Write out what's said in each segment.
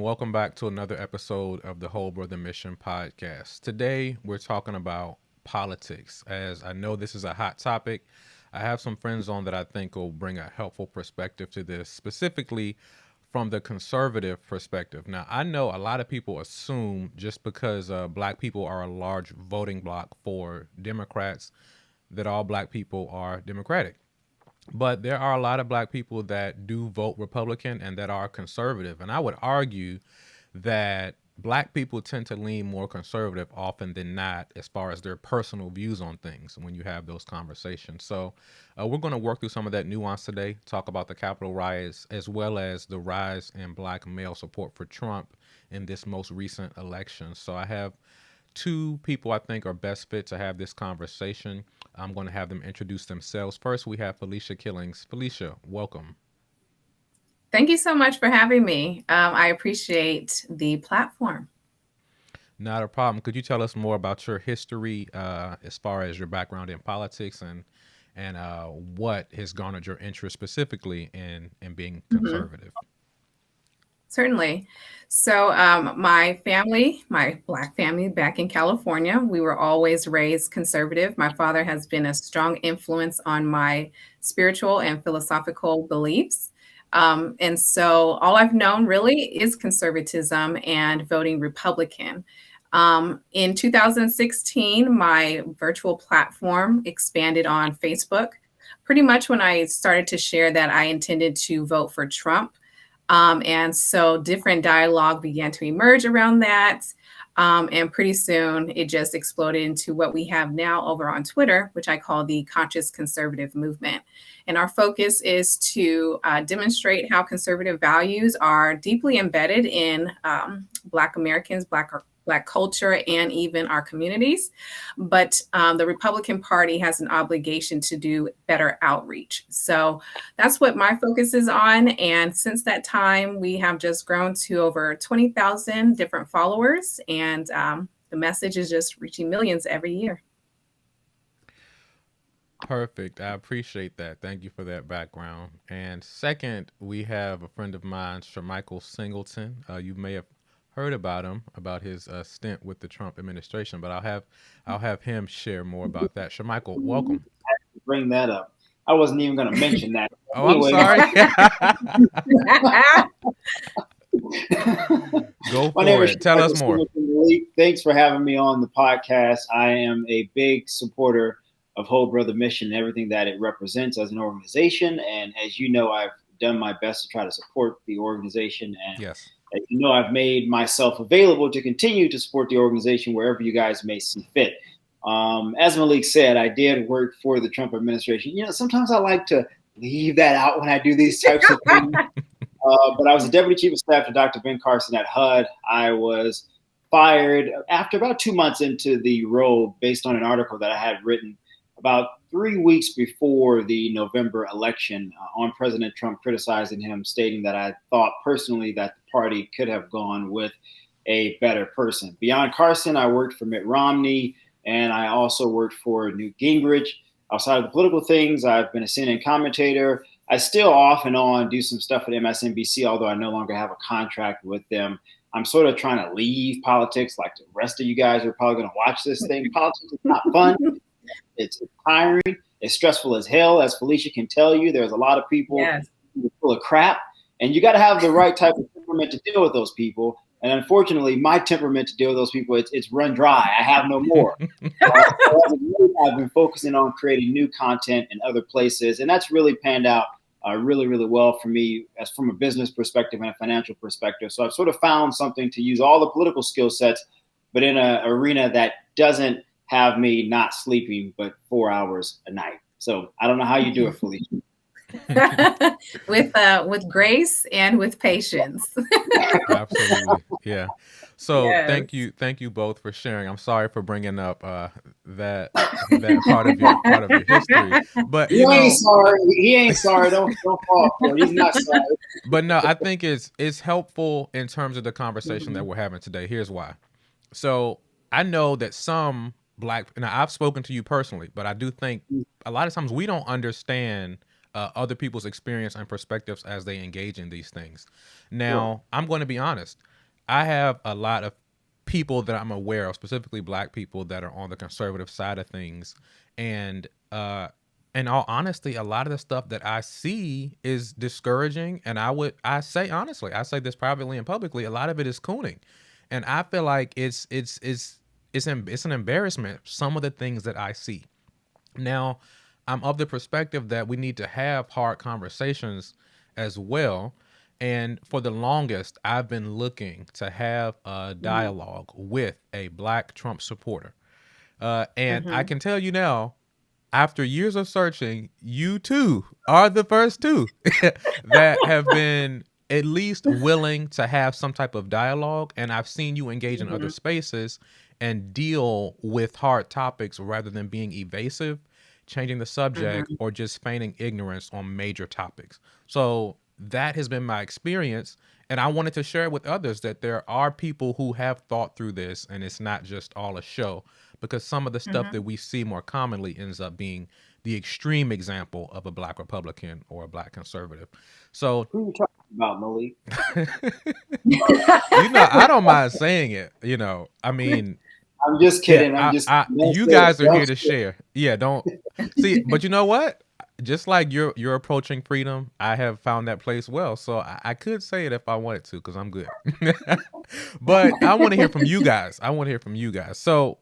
welcome back to another episode of the Whole Brother Mission podcast. Today, we're talking about politics. As I know this is a hot topic, I have some friends on that I think will bring a helpful perspective to this, specifically from the conservative perspective. Now, I know a lot of people assume just because black people are a large voting bloc for Democrats, that all black people are Democratic. But there are a lot of black people that do vote Republican and that are conservative. And I would argue that black people tend to lean more conservative often than not as far as their personal views on things when you have those conversations. So we're going to work through some of that nuance today, talk about the Capitol riots, as well as the rise in black male support for Trump in this most recent election. So I have two people I think are best fit to have this conversation. I'm going to have them introduce themselves. First, we have Felecia Killings. Felecia, welcome. Thank you so much for having me. I appreciate the platform. Not a problem. Could you tell us more about your history as far as your background in politics and what has garnered your interest specifically in being Mhm. conservative? Certainly. So, my Black family back in California, we were always raised conservative. My father has been a strong influence on my spiritual and philosophical beliefs. And so, all I've known really is conservatism and voting Republican. In 2016, my virtual platform expanded on Facebook. Pretty much when I started to share that I intended to vote for Trump. And so different dialogue began to emerge around that. And pretty soon it just exploded into what we have now over on Twitter, which I call the conscious conservative movement. And our focus is to demonstrate how conservative values are deeply embedded in Black Americans, Black culture, and even our communities. But the Republican Party has an obligation to do better outreach. So that's what my focus is on. And since that time, we have just grown to over 20,000 different followers. And the message is just reaching millions every year. Perfect. I appreciate that. Thank you for that background. And second, we have a friend of mine, Shermichael Singleton. You may have heard about him, about his stint with the Trump administration, but I'll have him share more about that. Shermichael, welcome. Bring that up. I wasn't even going to mention that. Oh, I'm Anyway, sorry. my Go name for is it. Tell us Shermichael more. Singleton. Thanks for having me on the podcast. I am a big supporter of Whole Brother Mission and everything that it represents as an organization. And as you know, I've done my best to try to support the organization. And Yes. as you know, I've made myself available to continue to support the organization wherever you guys may see fit. As Malik said, I did work for the Trump administration. You know, sometimes I like to leave that out when I do these types of things. But I was the deputy chief of staff to Dr. Ben Carson at HUD. I was fired after about 2 months into the role based on an article that I had written about 3 weeks before the November election on President Trump, criticizing him, stating that I thought personally that the party could have gone with a better person. Beyond Carson, I worked for Mitt Romney, and I also worked for Newt Gingrich. Outside of the political things, I've been a CNN commentator. I still off and on do some stuff at MSNBC, although I no longer have a contract with them. I'm sort of trying to leave politics like the rest of you guys are probably going to watch this thing. Politics is not fun. It's tiring. It's stressful as hell. As Felecia can tell you, there's a lot of people Yes. who are full of crap, and you got to have the right type of temperament to deal with those people. And unfortunately, my temperament to deal with those people, it's run dry. I have no more. So as of late, I've been focusing on creating new content in other places, and that's really panned out really, really well for me as from a business perspective and a financial perspective. So I've sort of found something to use all the political skill sets, but in an arena that doesn't have me not sleeping but 4 hours a night. So I don't know how you do it, Felicia. With grace and with patience. Absolutely. Yeah. So Yes. thank you both for sharing. I'm sorry for bringing up that part of your history, but You ain't sorry. He ain't sorry. Don't fall for it. He's not sorry. but no, I think it's helpful in terms of the conversation that Mhm. we're having today. Here's why. So I know that some black, and I've spoken to you personally, but I do think a lot of times we don't understand other people's experience and perspectives as they engage in these things. Sure. Now, I'm going to be honest. I have a lot of people that I'm aware of, specifically black people that are on the conservative side of things. And in all honesty, a lot of the stuff that I see is discouraging. And I say honestly, I say this privately and publicly, a lot of it is cooning. And I feel like it's an embarrassment, some of the things that I see. Now, I'm of the perspective that we need to have hard conversations as well. And for the longest, I've been looking to have a dialogue with a black Trump supporter. And I Mm-hmm. can tell you now, after years of searching, you too are the first two that have been at least willing to have some type of dialogue. And I've seen you engage in other Mm-hmm. spaces and deal with hard topics rather than being evasive, changing the subject, Mm-hmm. or just feigning ignorance on major topics. So that has been my experience. And I wanted to share with others that there are people who have thought through this and it's not just all a show, because some of the stuff Mm-hmm. that we see more commonly ends up being the extreme example of a black Republican or a black conservative. So, Who are you talking about, Malik? I don't mind saying it. I mean, I'm just yeah, kidding. I'm just don't you say it. guys are Don't here say to it. share. Yeah, don't see, but you know what? Just like you're approaching freedom, I have found that place well. So I could say it if I wanted to, because I'm good. But I want to hear from you guys. I want to hear from you guys. So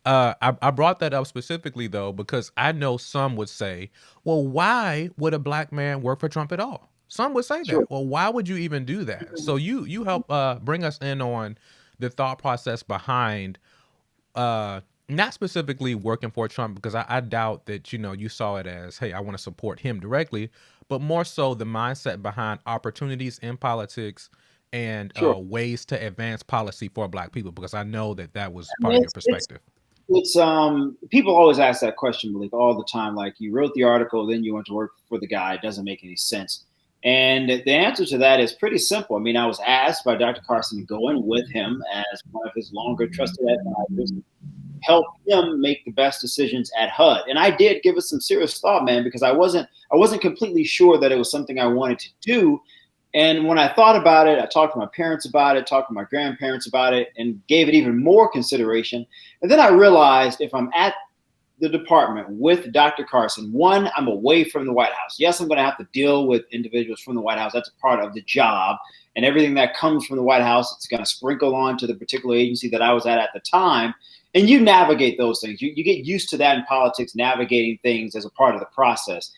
I brought that up specifically though because I know some would say, "Well, why would a black man work for Trump at all?" Some would say Sure. that. Well, why would you even do that? So you help bring us in on the thought process behind uh not specifically working for Trump, because I doubt that you saw it as, hey, I want to support him directly, but more so the mindset behind opportunities in politics and Sure. ways to advance policy for black people, because I know that that was I part of mean, your perspective. it's people always ask that question, Malik, all the time. Like, you wrote the article, then you went to work for the guy. It doesn't make any sense. And the answer to that is pretty simple. I mean, I was asked by Dr. Carson to go in with him as one of his longer trusted advisors, help him make the best decisions at HUD. And I did give it some serious thought, man, because I wasn't completely sure that it was something I wanted to do. And when I thought about it, I talked to my parents about it, talked to my grandparents about it, and gave it even more consideration. And then I realized, if I'm at the department with Dr. Carson, one, I'm away from the White House. Yes, I'm going to have to deal with individuals from the White House. That's a part of the job. And everything that comes from the White House, it's going to sprinkle on to the particular agency that I was at the time. And you navigate those things. You get used to that in politics, navigating things as a part of the process.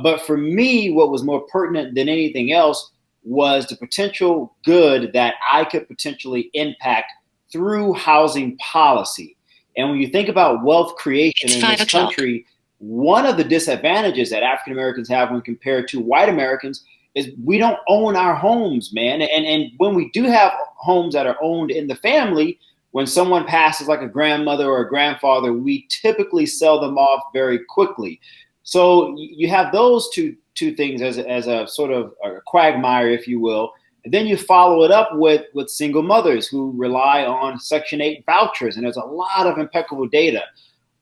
But for me, what was more pertinent than anything else was the potential good that I could potentially impact through housing policy. And when you think about wealth creation in this country, one of the disadvantages that African Americans have when compared to white Americans is we don't own our homes, man. And when we do have homes that are owned in the family, when someone passes, like a grandmother or a grandfather, we typically sell them off very quickly. So you have those two things as a sort of a quagmire, if you will. And then you follow it up with single mothers who rely on Section 8 vouchers. And there's a lot of impeccable data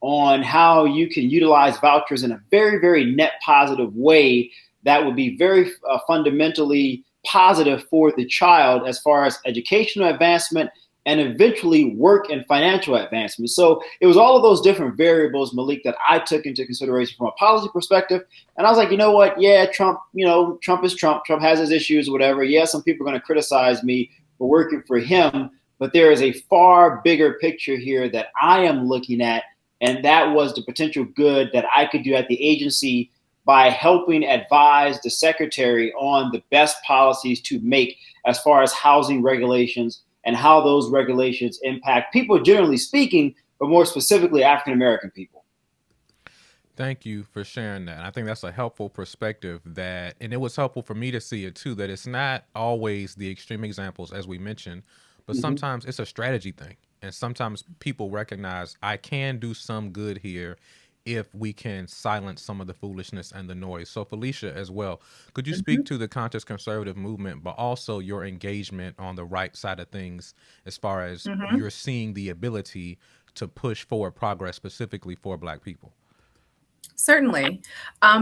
on how you can utilize vouchers in a very, very net positive way that would be very fundamentally positive for the child as far as educational advancement and eventually work and financial advancement. So it was all of those different variables, Malik, that I took into consideration from a policy perspective. And I was like, you know what? Yeah, Trump, Trump is Trump. Trump has his issues, whatever. Yeah, some people are going to criticize me for working for him, but there is a far bigger picture here that I am looking at. And that was the potential good that I could do at the agency by helping advise the secretary on the best policies to make as far as housing regulations and how those regulations impact people, generally speaking, but more specifically African American people. Thank you for sharing that. I think that's a helpful perspective, and it was helpful for me to see it too, that it's not always the extreme examples as we mentioned, but Mm-hmm. sometimes it's a strategy thing. And sometimes people recognize I can do some good here if we can silence some of the foolishness and the noise. So Felecia as well, could you speak to the conscious conservative movement, but also your engagement on the right side of things as far as Mm-hmm. you're seeing the ability to push forward progress specifically for black people? Certainly.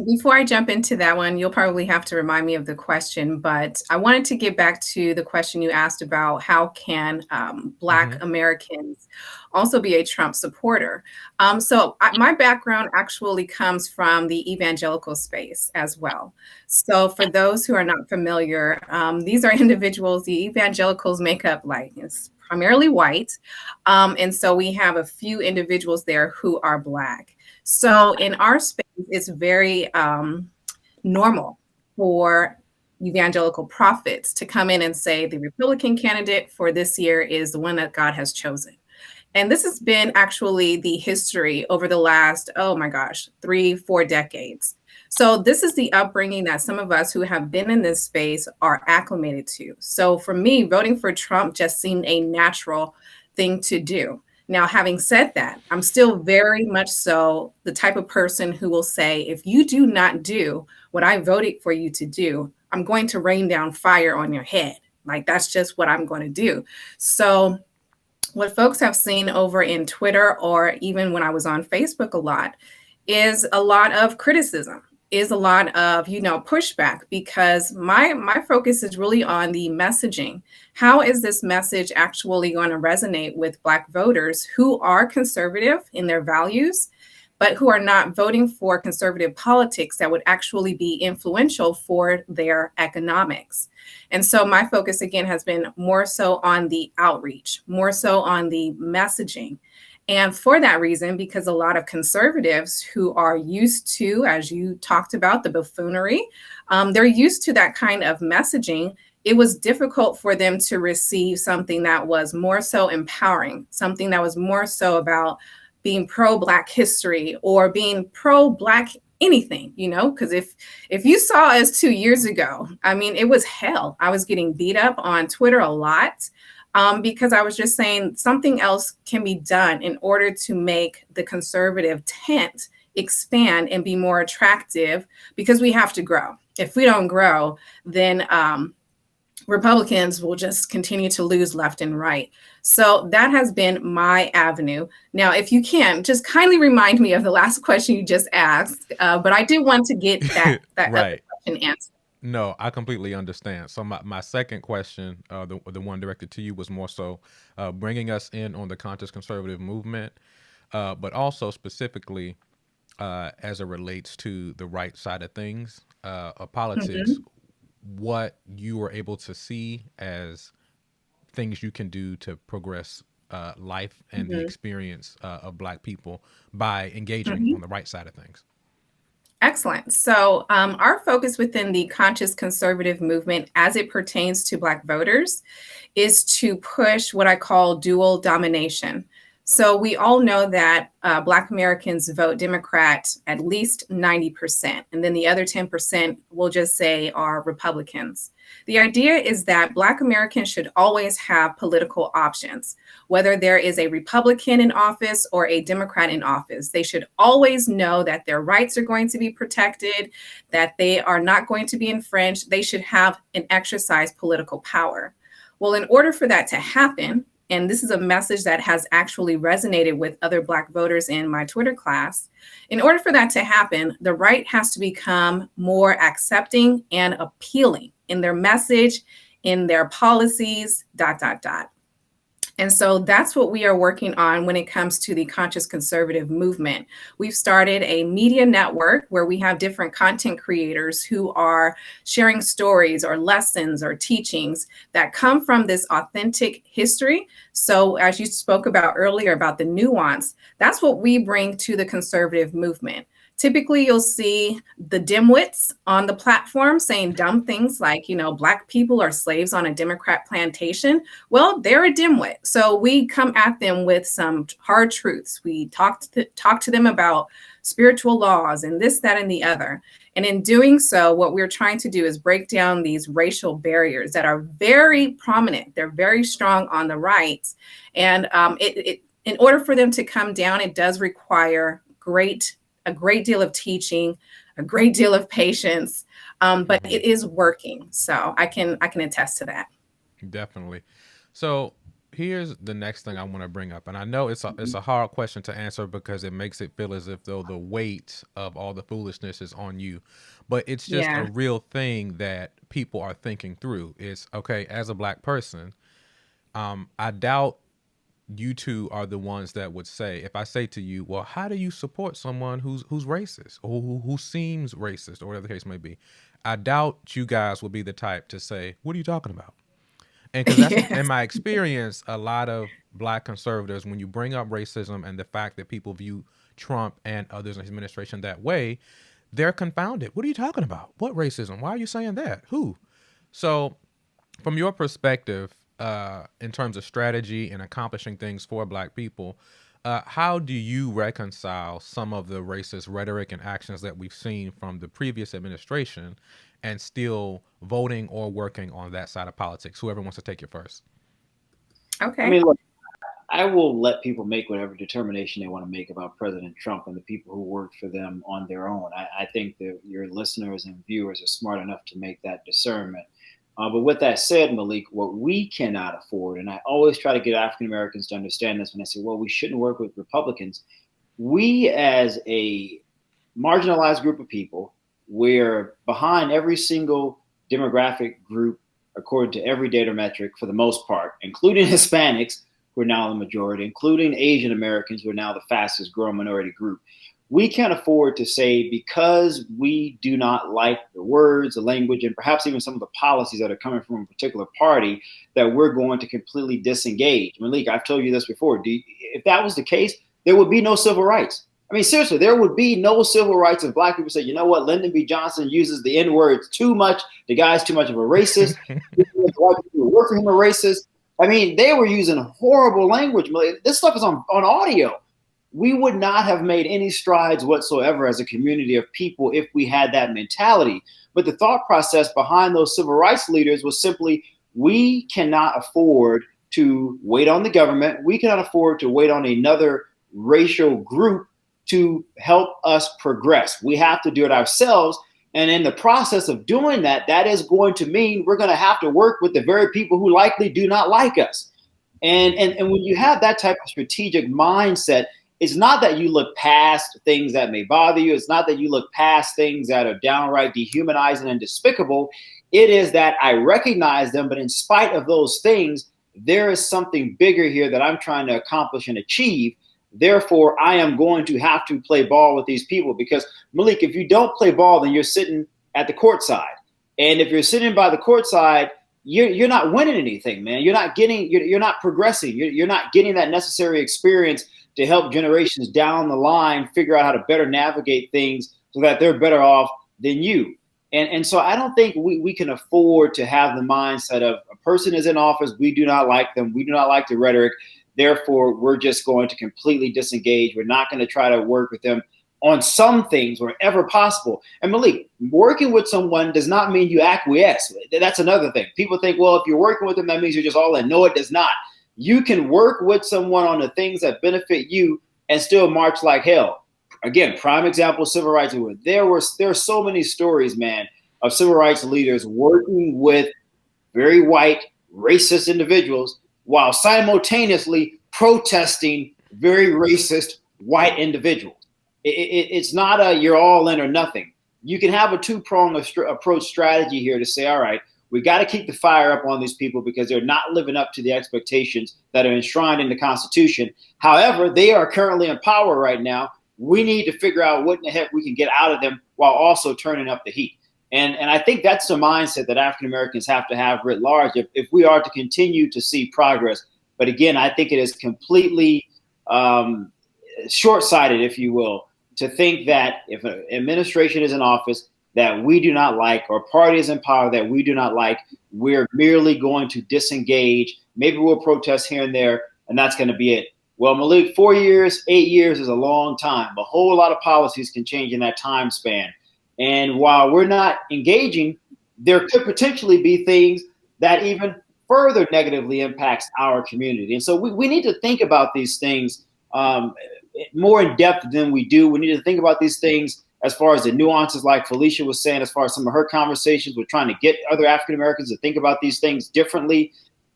Before I jump into that one, you'll probably have to remind me of the question, but I wanted to get back to the question you asked about how can Black Hmm. Americans also be a Trump supporter. My background actually comes from the evangelical space as well. So for those who are not familiar, these are individuals, the evangelicals make up like it's primarily white. And so we have a few individuals there who are Black. So in our space, it's very normal for evangelical prophets to come in and say the Republican candidate for this year is the one that God has chosen. And this has been actually the history over the last, oh my gosh, 3, 4 decades. So this is the upbringing that some of us who have been in this space are acclimated to. So for me, voting for Trump just seemed a natural thing to do. Now, having said that, I'm still very much so the type of person who will say, if you do not do what I voted for you to do, I'm going to rain down fire on your head. Like that's just what I'm going to do. So what folks have seen over in Twitter or even when I was on Facebook a lot is a lot of criticism, is a lot of, pushback because my focus is really on the messaging. How is this message actually going to resonate with Black voters who are conservative in their values, but who are not voting for conservative politics that would actually be influential for their economics? And so my focus again has been more so on the outreach, more so on the messaging. And for that reason, because a lot of conservatives who are used to, as you talked about, the buffoonery, they're used to that kind of messaging. It was difficult for them to receive something that was more so empowering, something that was more so about being pro Black history or being pro Black anything, because if you saw us 2 years ago, I mean, it was hell. I was getting beat up on Twitter a lot because I was just saying something else can be done in order to make the conservative tent expand and be more attractive because we have to grow. If we don't grow, then Republicans will just continue to lose left and right. So that has been my avenue. Now, if you can, just kindly remind me of the last question you just asked. But I did want to get that other Right. question answered. No, I completely understand. So my second question, the one directed to you, was more so bringing us in on the conscious conservative movement, but also specifically as it relates to the right side of things, of politics, Mhm, what you were able to see as things you can do to progress life and the mhm, experience of Black people by engaging mhm. on the right side of things. Excellent. So, our focus within the conscious conservative movement as it pertains to Black voters is to push what I call dual domination. So, we all know that Black Americans vote Democrat at least 90%, and then the other 10% we'll just say are Republicans. The idea is that Black Americans should always have political options, whether there is a Republican in office or a Democrat in office. They should always know that their rights are going to be protected, that they are not going to be infringed. They should have and exercise political power. Well, in order for that to happen, and this is a message that has actually resonated with other Black voters in my Twitter class. In order for that to happen, the right has to become more accepting and appealing in their message, in their policies, dot, dot, dot. And so that's what we are working on when it comes to the conscious conservative movement. We've started a media network where we have different content creators who are sharing stories or lessons or teachings that come from this authentic history. So, as you spoke about earlier about the nuance, that's what we bring to the conservative movement. Typically, you'll see the dimwits on the platform saying dumb things like, Black people are slaves on a Democrat plantation. Well, they're a dimwit. So we come at them with some hard truths. We talk to them about spiritual laws and this, that, and the other. And in doing so, what we're trying to do is break down these racial barriers that are very prominent. They're very strong on the right. And in order for them to come down, it does require a great deal of teaching, a great deal of patience, but Hmm. it is working. So I can attest to that. Definitely. So here's the next thing I want to bring up, and I know it's a hard question to answer because it makes it feel as if though the weight of all the foolishness is on you, but it's just a Yeah. real thing that people are thinking through. Is okay as a black person. I doubt you two are the ones that would say, if I say to you, well, how do you support someone who's racist or who seems racist or whatever the case may be? I doubt you guys will be the type to say, what are you talking about? And because that's in Yes. my experience, a lot of black conservatives, when you bring up racism and the fact that people view Trump and others in his administration that way, they're confounded. What are you talking about? What racism? Why are you saying that? Who? So from your perspective, in terms of strategy and accomplishing things for black people, how do you reconcile some of the racist rhetoric and actions that we've seen from the previous administration and still voting or working on that side of politics? Whoever wants to take it first. I Okay. mean, look, I will let people make whatever determination they want to make about President Trump and the people who work for them on their own. I think that your listeners and viewers are smart enough to make that discernment. But with that said, Malik, what we cannot afford, and I always try to get African Americans to understand this when I say, well, we shouldn't work with Republicans. We, as a marginalized group of people, we're behind every single demographic group according to every data metric for the most part, including Hispanics, who are now the majority, including Asian Americans, who are now the fastest growing minority group. We can't afford to say, because we do not like the words, the language, and perhaps even some of the policies that are coming from a particular party, that we're going to completely disengage. Malik, I've told you this before. If that was the case, there would be no civil rights. I mean, seriously, there would be no civil rights if black people say, you know what, Lyndon B. Johnson uses the N words too much. The guy's too much of a racist. White people who work for him are racist. I mean, they were using horrible language. This stuff is on audio. We would not have made any strides whatsoever as a community of people if we had that mentality. But the thought process behind those civil rights leaders was simply, we cannot afford to wait on the government. We cannot afford to wait on another racial group to help us progress. We have to do it ourselves. And in the process of doing that, that is going to mean we're going to have to work with the very people who likely do not like us. And when you have that type of strategic mindset, it's not that you look past things that may bother you. It's not that you look past things that are downright dehumanizing and despicable. It is that I recognize them, but in spite of those things, there is something bigger here that I'm trying to accomplish and achieve. Therefore, I am going to have to play ball with these people, because Malik, if you don't play ball, then you're sitting at the court side. And if you're sitting by the court side, you're not winning anything, man. You're not progressing. You're not getting that necessary experience to help generations down the line figure out how to better navigate things so that they're better off than you. And so I don't think we can afford to have the mindset of, a person is in office, we do not like them, we do not like the rhetoric, therefore we're just going to completely disengage. We're not going to try to work with them on some things wherever possible. And Malik, working with someone does not mean you acquiesce. That's another thing. People think, well, if you're working with them, that means you're just all in. No, it does not. You can work with someone on the things that benefit you and still march like hell. Again, prime example, civil rights movement. There are so many stories, man, of civil rights leaders working with very white, racist individuals while simultaneously protesting very racist white individuals. It's not a you're all in or nothing. You can have a two-pronged approach strategy here to say, all right, we got to keep the fire up on these people because they're not living up to the expectations that are enshrined in the Constitution. However, they are currently in power right now. We need to figure out what in the heck we can get out of them while also turning up the heat. And I think that's the mindset that African Americans have to have writ large if we are to continue to see progress. But again, I think it is completely short-sighted, if you will, to think that if an administration is in office that we do not like, or party is in power that we do not like, we're merely going to disengage. Maybe we'll protest here and there, and that's going to be it. Well, Malik, 4 years, 8 years is a long time. A whole lot of policies can change in that time span. And while we're not engaging, there could potentially be things that even further negatively impacts our community. And so we need to think about these things more in depth than we do. We need to think about these things as far as the nuances, like Felecia was saying, as far as some of her conversations with trying to get other African Americans to think about these things differently.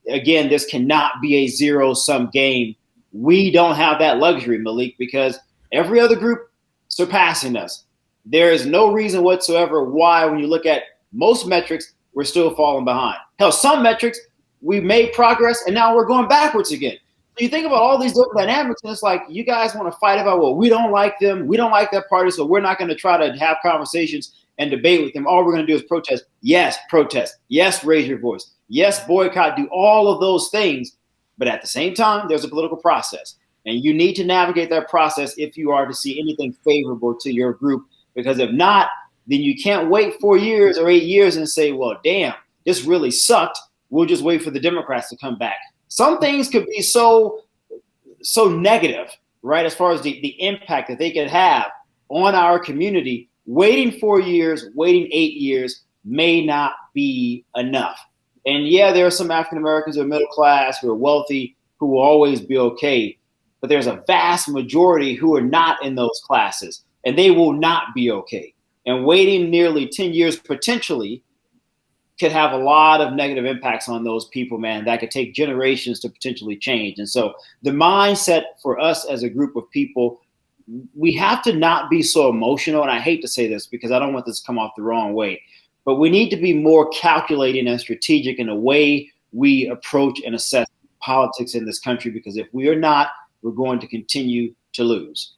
again, this cannot be a zero-sum game. We don't have that luxury, Malik, because every other group surpassing us. There is no reason whatsoever why, when you look at most metrics, we're still falling behind. Hell, some metrics, we made progress and now we're going backwards again. So you think about all these different dynamics, and it's like you guys want to fight about, well, we don't like them, we don't like that party, so we're not going to try to have conversations and debate with them. All we're going to do is protest. Yes, protest. Yes, raise your voice. Yes, boycott. Do all of those things. But at the same time, there's a political process. And you need to navigate that process if you are to see anything favorable to your group. Because if not, then you can't wait 4 years or 8 years and say, well, damn, this really sucked. We'll just wait for the Democrats to come back. Some things could be so negative, right, as far as the impact that they could have on our community. Waiting 4 years, waiting 8 years may not be enough. And yeah, there are some African Americans who are middle class, who are wealthy, who will always be okay. But there's a vast majority who are not in those classes, and they will not be okay. And waiting nearly 10 years potentially could have a lot of negative impacts on those people, man, that could take generations to potentially change. And so the mindset for us as a group of people, we have to not be so emotional. And I hate to say this because I don't want this to come off the wrong way, but we need to be more calculating and strategic in the way we approach and assess politics in this country, because if we are not, we're going to continue to lose.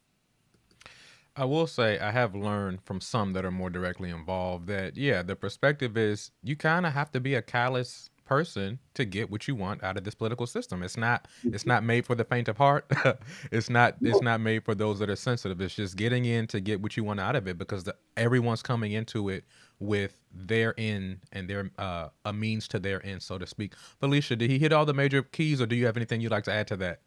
I will say I have learned from some that are more directly involved that, yeah, the perspective is you kind of have to be a callous person to get what you want out of this political system. It's not made for the faint of heart. It's not made for those that are sensitive. It's just getting in to get what you want out of it, because everyone's coming into it with their end and their a means to their end, so to speak. Felecia, did he hit all the major keys, or do you have anything you'd like to add to that?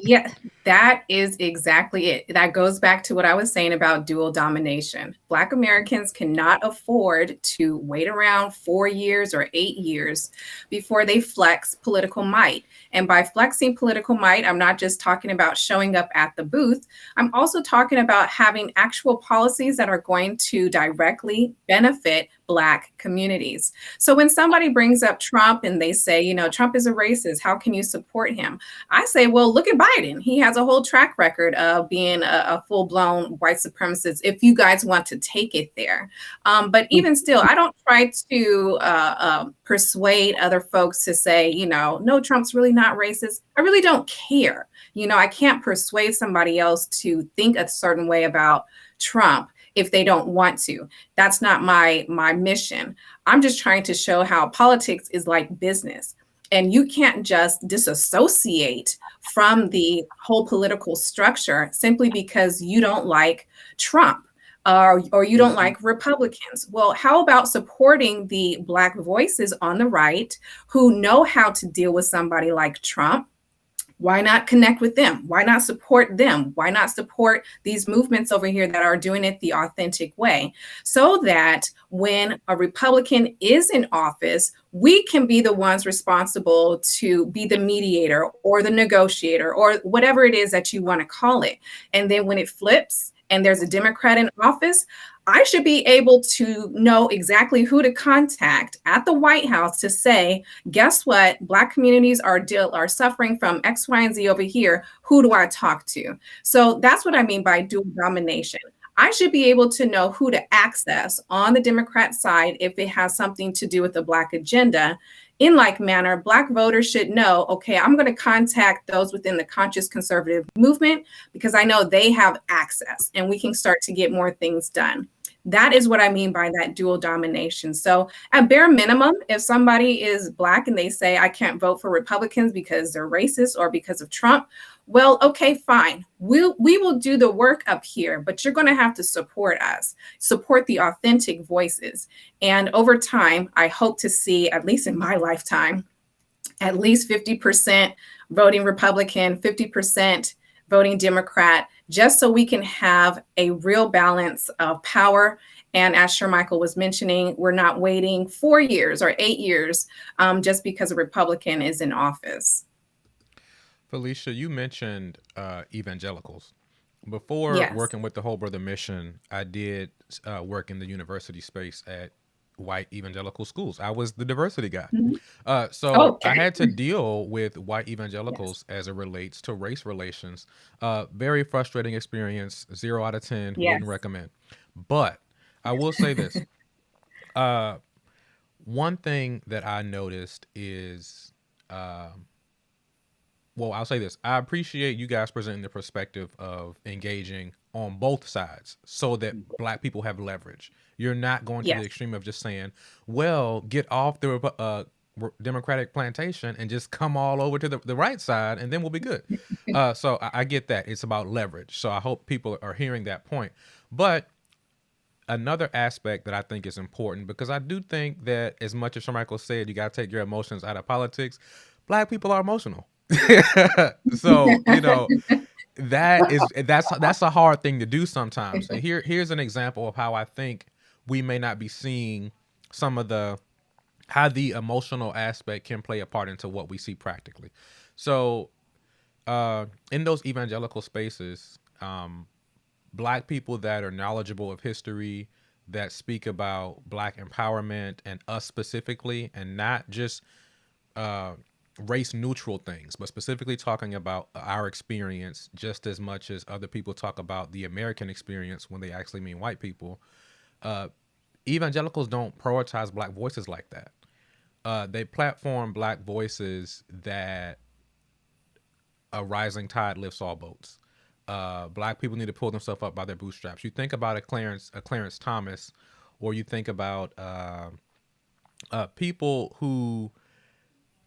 Yeah, that is exactly it. That goes back to what I was saying about dual domination. Black Americans cannot afford to wait around 4 years or 8 years before they flex political might. And by flexing political might, I'm not just talking about showing up at the booth. I'm also talking about having actual policies that are going to directly benefit Black communities. So when somebody brings up Trump and they say, Trump is a racist, how can you support him? I say, well, look at Biden. He has a whole track record of being a full-blown white supremacist, if you guys want to take it there. But even still, I don't try to persuade other folks to say, no, Trump's really not racist. I really don't care. I can't persuade somebody else to think a certain way about Trump if they don't want to. That's not my mission. I'm just trying to show how politics is like business. And you can't just disassociate from the whole political structure simply because you don't like Trump or you don't like Republicans. Well, how about supporting the Black voices on the right who know how to deal with somebody like Trump? Why not connect with them? Why not support them? Why not support these movements over here that are doing it the authentic way, so that when a Republican is in office, we can be the ones responsible to be the mediator or the negotiator or whatever it is that you want to call it. And then when it flips and there's a Democrat in office, I should be able to know exactly who to contact at the White House to say, guess what? Black communities are suffering from X, Y, and Z over here. Who do I talk to? So that's what I mean by dual domination. I should be able to know who to access on the Democrat side if it has something to do with the Black agenda. In like manner, Black voters should know, okay, I'm going to contact those within the conscious conservative movement because I know they have access and we can start to get more things done. That is what I mean by that dual domination. So at bare minimum, if somebody is Black and they say, I can't vote for Republicans because they're racist or because of Trump, well, okay, fine. We will do the work up here, but you're going to have to support us, support the authentic voices. And over time, I hope to see, at least in my lifetime, at least 50% voting Republican, 50% voting Democrat, just so we can have a real balance of power. And as Shermichael was mentioning, we're not waiting 4 years or 8 years just because a Republican is in office. Felecia, you mentioned evangelicals. Before Yes. working with the Whole Brother Mission, I did work in the university space at white evangelical schools. I was the diversity guy. Mhm. So I Okay. had to deal with white Yes. evangelicals as it relates to race relations. Very frustrating experience. 0 out of 10. Wouldn't Yes. recommend. But I will say this. Uh, One thing that I noticed is, well, I'll say this. I appreciate you guys presenting the perspective of engaging on both sides so that black people have leverage. You're not going to the Yes. extreme of just saying, well, get off the Democratic plantation and just come all over to the right side and then we'll be good. So I get that. It's about leverage. So I hope people are hearing that point. But another aspect that I think is important, because I do think that as much as Shermichael said, you got to take your emotions out of politics, black people are emotional. So, that's a hard thing to do sometimes. And here's an example of how I think we may not be seeing some of the how the emotional aspect can play a part into what we see practically. So, in those evangelical spaces, black people that are knowledgeable of history, that speak about black empowerment and us specifically, and not just uh, race neutral things, but specifically talking about our experience just as much as other people talk about the American experience when they actually mean white people. Uh, Evangelicals don't prioritize black voices like that. They platform black voices that a rising tide lifts all boats. Black people need to pull themselves up by their bootstraps. You think about a Clarence Thomas, or you think about people who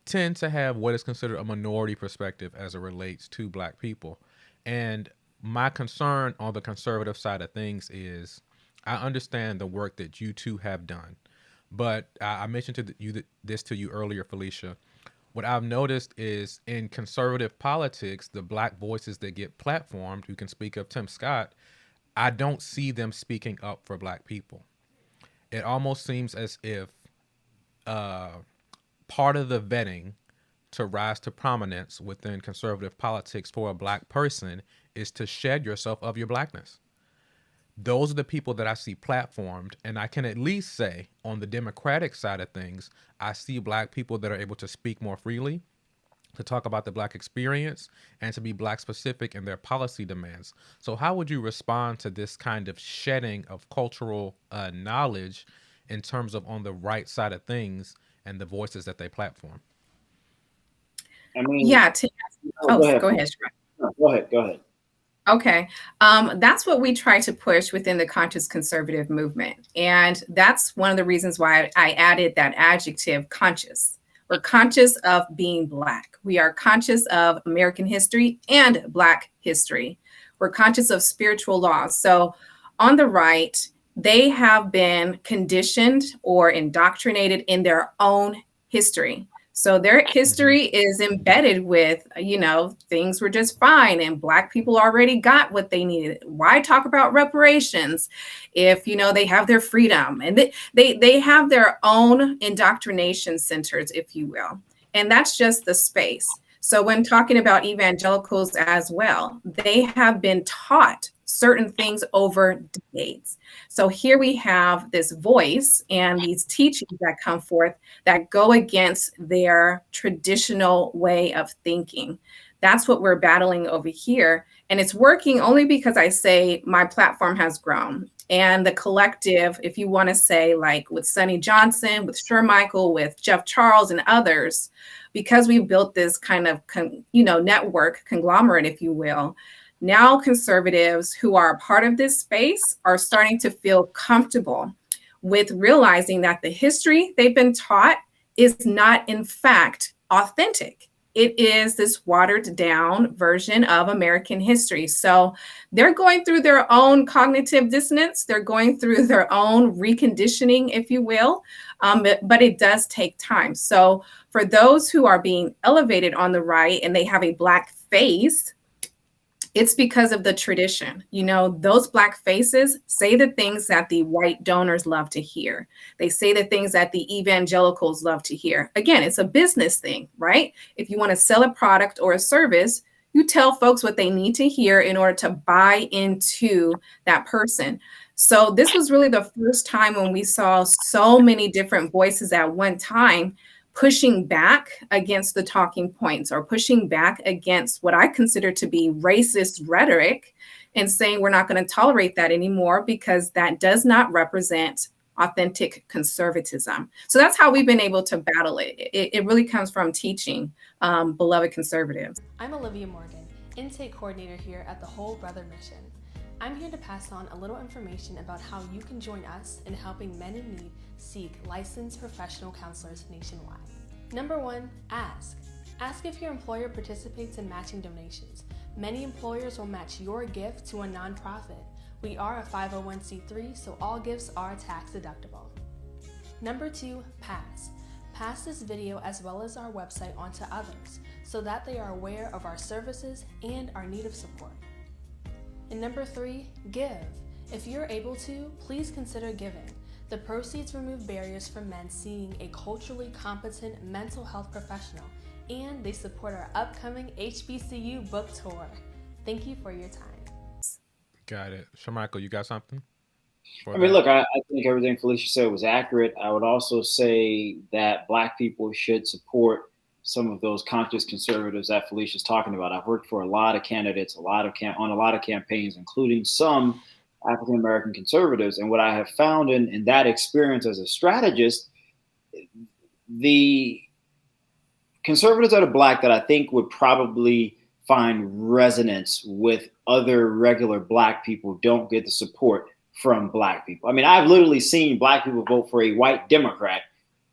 tend to have what is considered a minority perspective as it relates to black people. And my concern on the conservative side of things is I understand the work that you two have done, but I mentioned this to you earlier, Felecia. What I've noticed is in conservative politics, the black voices that get platformed, you can speak of Tim Scott, I don't see them speaking up for black people. It almost seems as if uh, part of the vetting to rise to prominence within conservative politics for a black person is to shed yourself of your blackness. Those are the people that I see platformed. And I can at least say on the Democratic side of things, I see black people that are able to speak more freely, to talk about the black experience, and to be black specific in their policy demands. So, how would you respond to this kind of shedding of cultural knowledge in terms of on the right side of things and the voices that they platform? I mean, Yeah. no, Oh, go ahead. go ahead. No, go ahead. Go ahead. Okay. That's what we try to push within the conscious conservative movement. And that's one of the reasons why I added that adjective conscious. We're conscious of being Black. We are conscious of American history and Black history. We're conscious of spiritual laws. So on the right, they have been conditioned or indoctrinated in their own history. So their Mm-hmm. history is embedded with, things were just fine and Black people already got what they needed. Why talk about reparations if, they have their freedom? And they have their own indoctrination centers, if you will. And that's just the space. So when talking about evangelicals as well, they have been taught certain things over decades. So here we have this voice and these teachings that come forth that go against their traditional way of thinking. That's what we're battling over here. And it's working only because I say my platform has grown. And the collective, if you want to say, like with Sonny Johnson, with Shermichael, with Jeff Charles, and others, because we built this kind of, network, conglomerate, if you will, now conservatives who are a part of this space are starting to feel comfortable with realizing that the history they've been taught is not, in fact, authentic. It is this watered down version of American history. So they're going through their own cognitive dissonance. They're going through their own reconditioning, if you will. But it does take time. So for those who are being elevated on the right and they have a Black face, it's because of the tradition. Those Black faces say the things that the white donors love to hear. They say the things that the evangelicals love to hear. Again, it's a business thing, right? If you want to sell a product or a service, You tell folks what they need to hear in order to buy into that person. So this was really the first time when we saw so many different voices at one time pushing back against the talking points or pushing back against what I consider to be racist rhetoric and saying we're not going to tolerate that anymore because that does not represent authentic conservatism. So that's how we've been able to battle it. It really comes from teaching beloved conservatives. I'm Olivia Morgan, Intake Coordinator here at the Whole Brother Mission. I'm here to pass on a little information about how you can join us in helping men in need seek licensed professional counselors nationwide. Number 1, ask. Ask if your employer participates in matching donations. Many employers will match your gift to a nonprofit. We are a 501c3, so all gifts are tax deductible. Number 2, pass. Pass this video as well as our website on to others so that they are aware of our services and our need of support. And number 3, give. If you're able to, please consider giving. The proceeds remove barriers for men seeing a culturally competent mental health professional, and they support our upcoming HBCU book tour. Thank you for your time. Got it. Shermichael, you got something? Look, I think everything Felecia said was accurate. I would also say that Black people should support some of those conscious conservatives that Felicia's talking about. I've worked for a lot of candidates, on a lot of campaigns, including some African-American conservatives. And what I have found in that experience as a strategist, the conservatives that are Black that I think would probably find resonance with other regular Black people don't get the support from Black people. I mean, I've literally seen Black people vote for a white Democrat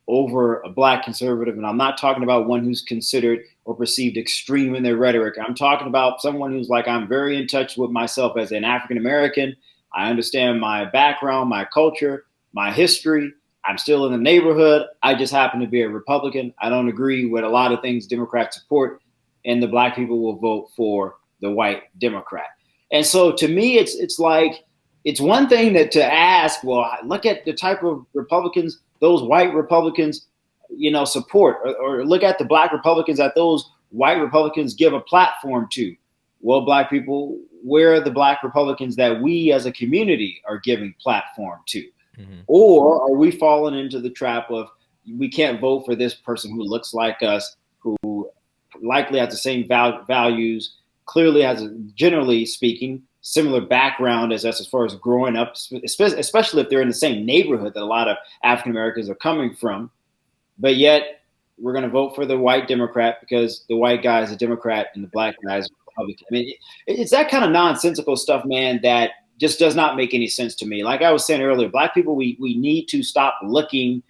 over a Black conservative. And I'm not talking about one who's considered or perceived extreme in their rhetoric. I'm talking about someone who's like, I'm very in touch with myself as an African-American. I understand my background, my culture, my history. I'm still in the neighborhood. I just happen to be a Republican. I don't agree with a lot of things Democrats support, and the Black people will vote for the white Democrat. And so to me, it's like, it's one thing to ask, well, look at the type of Republicans those white Republicans, support, or look at the Black Republicans that those white Republicans give a platform to. Well, Black people, where are the Black Republicans that we as a community are giving platform to? Mm-hmm. Or are we falling into the trap of we can't vote for this person who looks like us, who likely has the same values, clearly has, generally speaking, similar background as us as far as growing up, especially if they're in the same neighborhood that a lot of African Americans are coming from. But yet we're going to vote for the white Democrat because the white guy is a Democrat and the Black guy is a Republican. I mean, it's that kind of nonsensical stuff, man, that just does not make any sense to me. Like I was saying earlier, Black people, we need to stop looking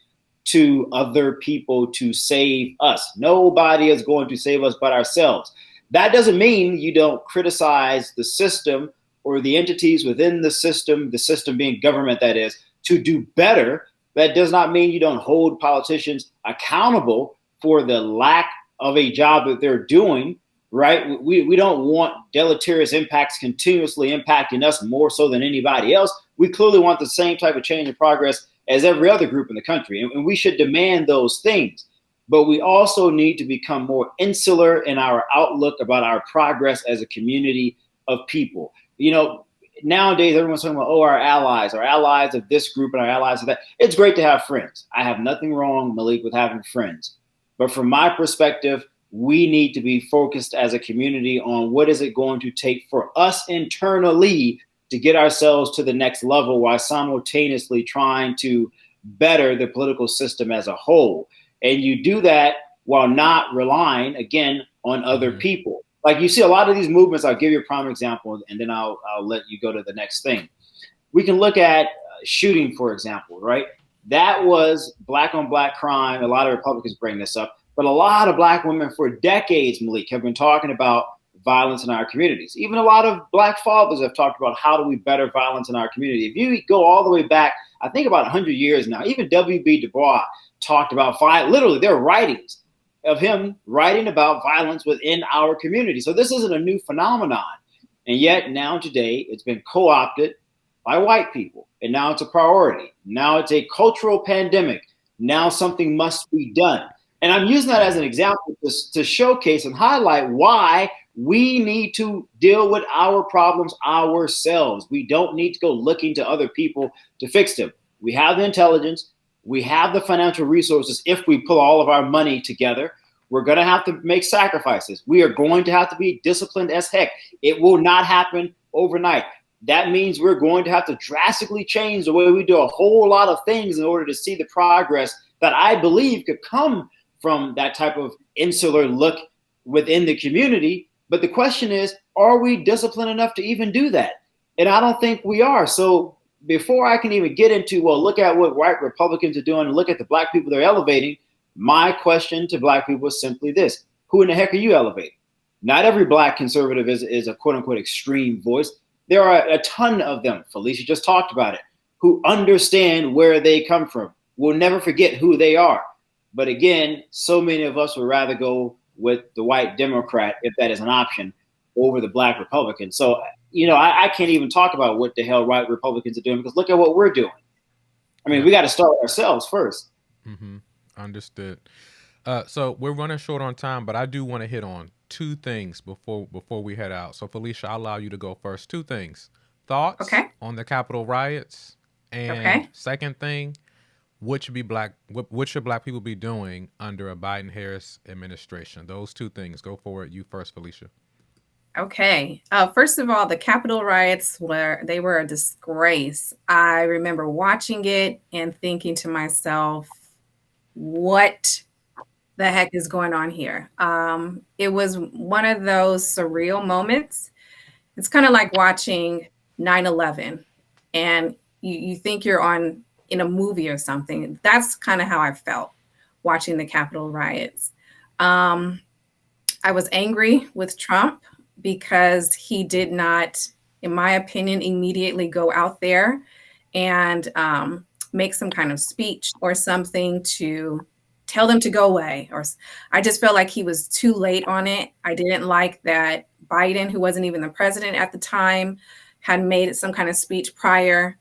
to other people to save us. Nobody is going to save us but ourselves. That doesn't mean you don't criticize the system or the entities within the system being government, that is, to do better. That does not mean you don't hold politicians accountable for the lack of a job that they're doing, right? We don't want deleterious impacts continuously impacting us more so than anybody else. We clearly want the same type of change and progress as every other group in the country, and we should demand those things. But we also need to become more insular in our outlook about our progress as a community of people. Nowadays, everyone's talking about, our allies of this group and our allies of that. It's great to have friends. I have nothing wrong, Malik, with having friends. But from my perspective, we need to be focused as a community on what is it going to take for us internally to get ourselves to the next level while simultaneously trying to better the political system as a whole. And you do that while not relying, again, on other people. Like you see a lot of these movements. I'll give you a prime example, and then I'll let you go to the next thing. We can look at shooting, for example, right? That was Black on Black crime. A lot of Republicans bring this up, but a lot of Black women for decades, Malik, have been talking about violence in our communities. Even a lot of Black fathers have talked about how do we better violence in our community. If you go all the way back, I think about 100 years now, even W.B. Du Bois talked about violence. Literally, there are writings of him writing about violence within our community. So this isn't a new phenomenon. And yet now today it's been co-opted by white people. And now it's a priority. Now it's a cultural pandemic. Now something must be done. And I'm using that as an example to showcase and highlight why We need to deal with our problems ourselves. We don't need to go looking to other people to fix them. We have the intelligence, we have the financial resources. If we pull all of our money together, we're going to have to make sacrifices. We are going to have to be disciplined as heck. It will not happen overnight. That means we're going to have to drastically change the way we do a whole lot of things in order to see the progress that I believe could come from that type of insular look within the community. But the question is, are we disciplined enough to even do that? And I don't think we are. So before I can even get into, well, look at what white Republicans are doing and look at the black people they're elevating, my question to black people is simply this: who in the heck are you elevating? Not every black conservative is a quote unquote extreme voice. There are a ton of them, Felecia just talked about it, who understand where they come from. We'll never forget who they are. But again, so many of us would rather go with the white Democrat, if that is an option, over the black Republican. So, I can't even talk about what the hell white Republicans are doing, because look at what we're doing. I mean, we got to start with ourselves first. Mm-hmm. Understood. So we're running short on time, but I do want to hit on two things before we head out. So Felecia, I'll allow you to go first. Two things: thoughts on the Capitol riots, and second thing, what should black people be doing under a Biden-Harris administration? Those two things. Go for it. You first, Felecia. Okay. First of all, the Capitol riots were a disgrace. I remember watching it and thinking to myself, what the heck is going on here? It was one of those surreal moments. It's kind of like watching 9/11 and you think you're in a movie or something. That's kind of how I felt watching the Capitol riots. I was angry with Trump because he did not, in my opinion, immediately go out there and make some kind of speech or something to tell them to go away. Or I just felt like he was too late on it. I didn't like that Biden, who wasn't even the president at the time, had made some kind of speech prior.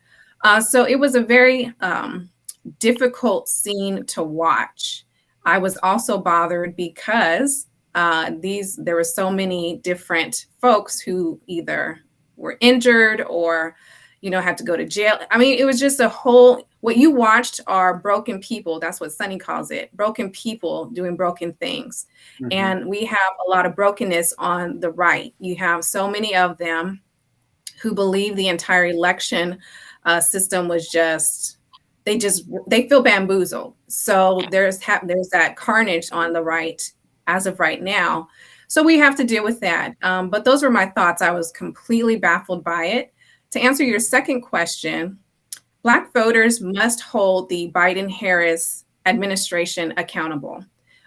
So it was a very difficult scene to watch. I was also bothered because there were so many different folks who either were injured or, had to go to jail. I mean, it was just what you watched are broken people. That's what Sonny calls it. Broken people doing broken things. Mm-hmm. And we have a lot of brokenness on the right. You have so many of them who believe the entire election system was they feel bamboozled. So there's that carnage on the right as of right now. So we have to deal with that. But those were my thoughts. I was completely baffled by it. To answer your second question, Black voters must hold the Biden-Harris administration accountable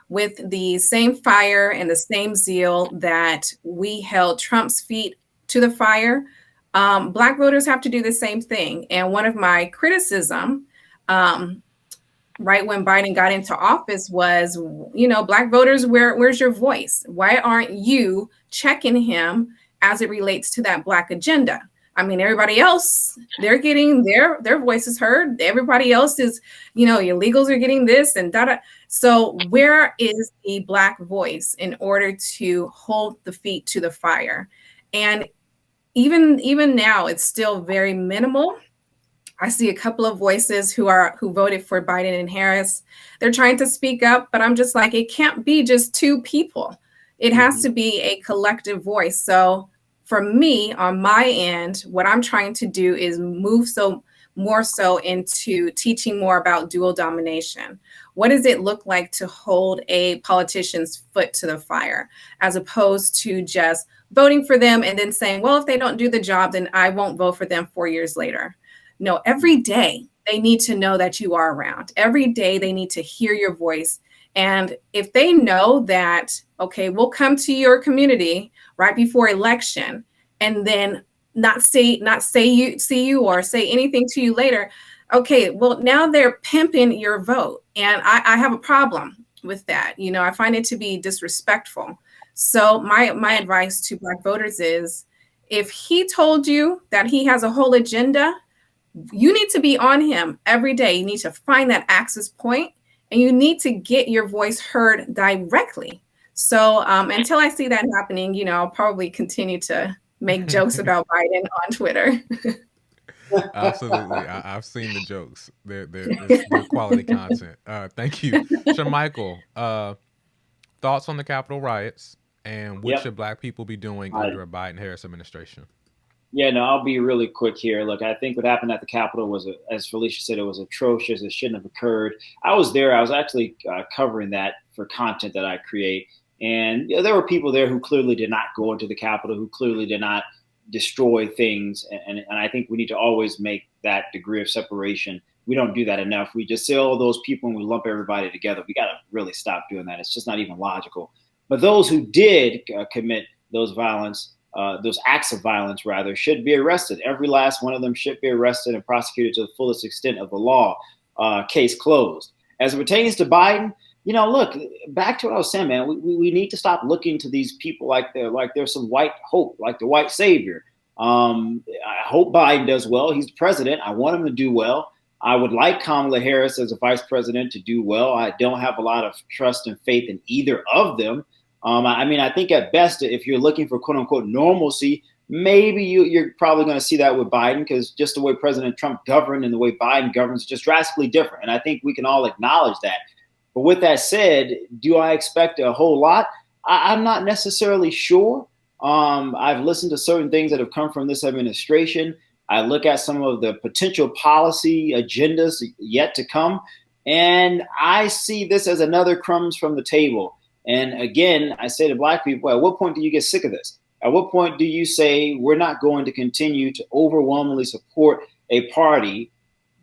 with the same fire and the same zeal that we held Trump's feet to the fire. Black voters have to do the same thing. And one of my criticism, right when Biden got into office was, Black voters, where's your voice? Why aren't you checking him as it relates to that Black agenda? I mean, everybody else, they're getting their voices heard. Everybody else is, illegals are getting this and da. So where is the Black voice in order to hold the feet to the fire? And even now, it's still very minimal. I see a couple of voices who voted for Biden and Harris. They're trying to speak up, but I'm just like, it can't be just two people. It has to be a collective voice. So for me, on my end, what I'm trying to do is move more so into teaching more about dual domination. What does it look like to hold a politician's foot to the fire, as opposed to just voting for them and then saying, well, if they don't do the job, then I won't vote for them 4 years later. No, every day they need to know that you are around. Every day they need to hear your voice. And if they know that, okay, we'll come to your community right before election and then not see you or say anything to you later. Okay, well, now they're pimping your vote. And I have a problem with that. I find it to be disrespectful. So my advice to Black voters is, if he told you that he has a whole agenda, you need to be on him every day. You need to find that access point and you need to get your voice heard directly. So until I see that happening, I'll probably continue to make jokes about Biden on Twitter. Absolutely. I've seen the jokes. It's good quality content. Thank you. Shermichael, thoughts on the Capitol riots and what Yep. should Black people be doing I, under a Biden-Harris administration? yeah, no, I'll be really quick here. Look, I think what happened at the Capitol was, as Felecia said, it was atrocious. It shouldn't have occurred. I was there. I was actually covering that for content that I create. And there were people there who clearly did not go into the Capitol, who clearly did not destroy things. And I think we need to always make that degree of separation. We don't do that enough. We just say, oh, those people, and we lump everybody together. We got to really stop doing that. It's just not even logical. But those who did commit those acts of violence, rather, should be arrested. Every last one of them should be arrested and prosecuted to the fullest extent of the law. Case closed. As it pertains to Biden, look, back to what I was saying, man. We need to stop looking to these people like they're some white hope, like the white savior. I hope Biden does well. He's the president. I want him to do well. I would like Kamala Harris as a vice president to do well. I don't have a lot of trust and faith in either of them. I think at best, if you're looking for quote unquote normalcy, maybe you're probably going to see that with Biden, because just the way President Trump governed and the way Biden governs is just drastically different. And I think we can all acknowledge that. But with that said, do I expect a whole lot? I'm not necessarily sure. I've listened to certain things that have come from this administration. I look at some of the potential policy agendas yet to come, and I see this as another crumbs from the table. And again, I say to Black people, at what point do you get sick of this? At what point do you say we're not going to continue to overwhelmingly support a party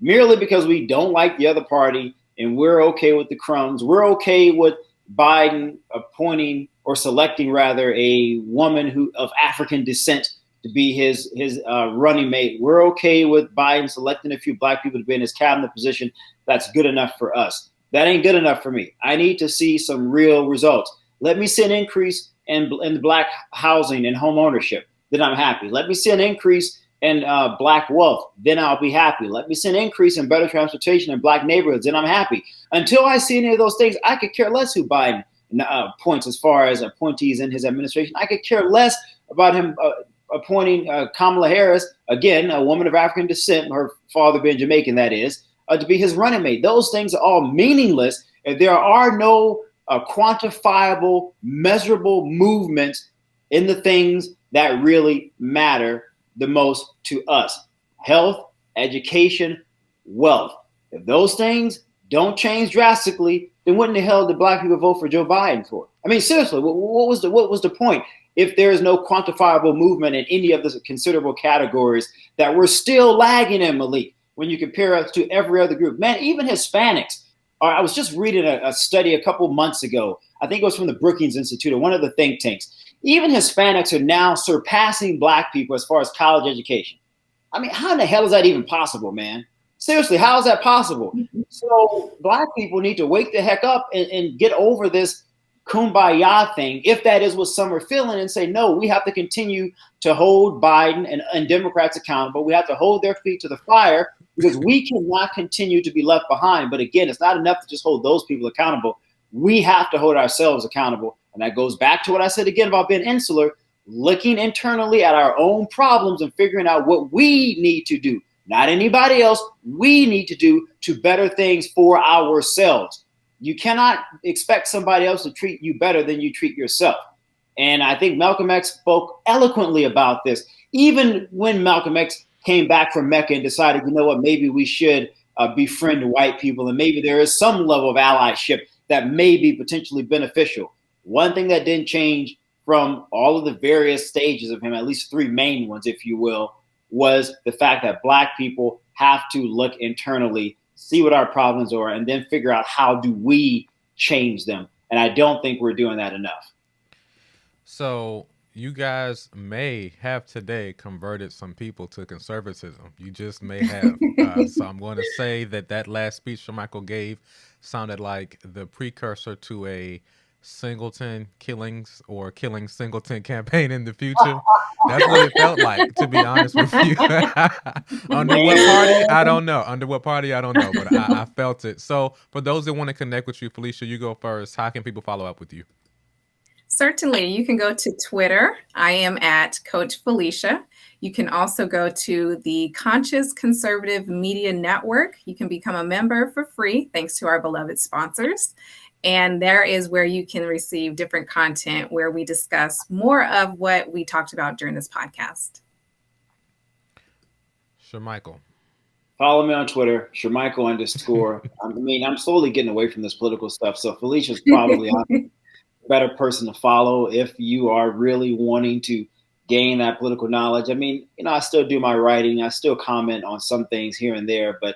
merely because we don't like the other party and we're okay with the crumbs? We're okay with Biden appointing or selecting, rather, a woman of African descent to be his running mate. We're okay with Biden selecting a few Black people to be in his cabinet position. That's good enough for us. That ain't good enough for me. I need to see some real results. Let me see an increase in Black housing and home ownership, then I'm happy. Let me see an increase in Black wealth, then I'll be happy. Let me see an increase in better transportation in Black neighborhoods, then I'm happy. Until I see any of those things, I could care less who Biden appoints as far as appointees in his administration. I could care less about him appointing Kamala Harris, again, a woman of African descent, her father being Jamaican, that is, to be his running mate. Those things are all meaningless if there are no quantifiable, measurable movements in the things that really matter the most to us: health, education, wealth. If those things don't change drastically, then what in the hell did Black people vote for Joe Biden for? I mean, seriously, what was the point if there is no quantifiable movement in any of the considerable categories that we're still lagging in, Malik? When you compare us to every other group, man, even Hispanics. I was just reading a study a couple months ago. I think it was from the Brookings Institute or one of the think tanks. Even Hispanics are now surpassing Black people as far as college education. I mean, how in the hell is that even possible, man? Seriously, how is that possible? So Black people need to wake the heck up and get over this kumbaya thing, if that is what some are feeling, and say, no, we have to continue to hold Biden and Democrats accountable. We have to hold their feet to the fire, because we cannot continue to be left behind. But again, it's not enough to just hold those people accountable. We have to hold ourselves accountable. And that goes back to what I said again about being insular, looking internally at our own problems and figuring out what we need to do, not anybody else, we need to do to better things for ourselves. You cannot expect somebody else to treat you better than you treat yourself. And I think Malcolm X spoke eloquently about this. Even when Malcolm X came back from Mecca and decided, you know what, maybe we should befriend white people, and maybe there is some level of allyship that may be potentially beneficial. One thing that didn't change from all of the various stages of him, at least three main ones, if you will, was the fact that Black people have to look internally, see what our problems are, and then figure out how do we change them. And I don't think we're doing that enough. So you guys may have today converted some people to conservatism. You just may have. So I'm going to say that last speech Shermichael gave sounded like the precursor to a Singleton killings or killing Singleton campaign in the future. That's what it felt like, to be honest with you. Under what party? I don't know. Under what party? I don't know. But I felt it. So for those that want to connect with you, Felecia, you go first. How can people follow up with you? Certainly. You can go to Twitter. I am at Coach Felecia. You can also go to the Conscious Conservative Media Network. You can become a member for free, thanks to our beloved sponsors. And there is where you can receive different content where we discuss more of what we talked about during this podcast. Shermichael. Follow me on Twitter, Shermichael_. I'm slowly getting away from this political stuff. So Felicia's probably a better person to follow if you are really wanting to gain that political knowledge. I still do my writing. I still comment on some things here and there, but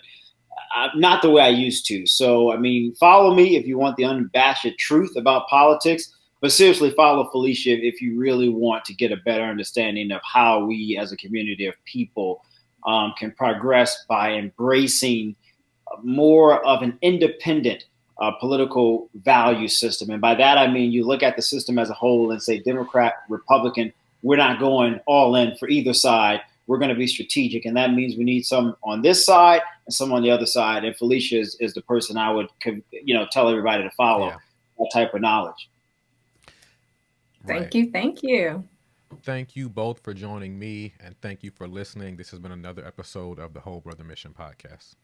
not the way I used to. So, follow me if you want the unabashed truth about politics, but seriously follow Felecia if you really want to get a better understanding of how we as a community of people can progress by embracing more of an independent political value system. And by that, I mean, you look at the system as a whole and say Democrat, Republican, we're not going all in for either side. We're going to be strategic. And that means we need some on this side and some on the other side. And Felecia is the person I would, tell everybody to follow that type of knowledge. Thank you. Thank you. Thank you both for joining me, and thank you for listening. This has been another episode of the Whole Brother Mission Podcast.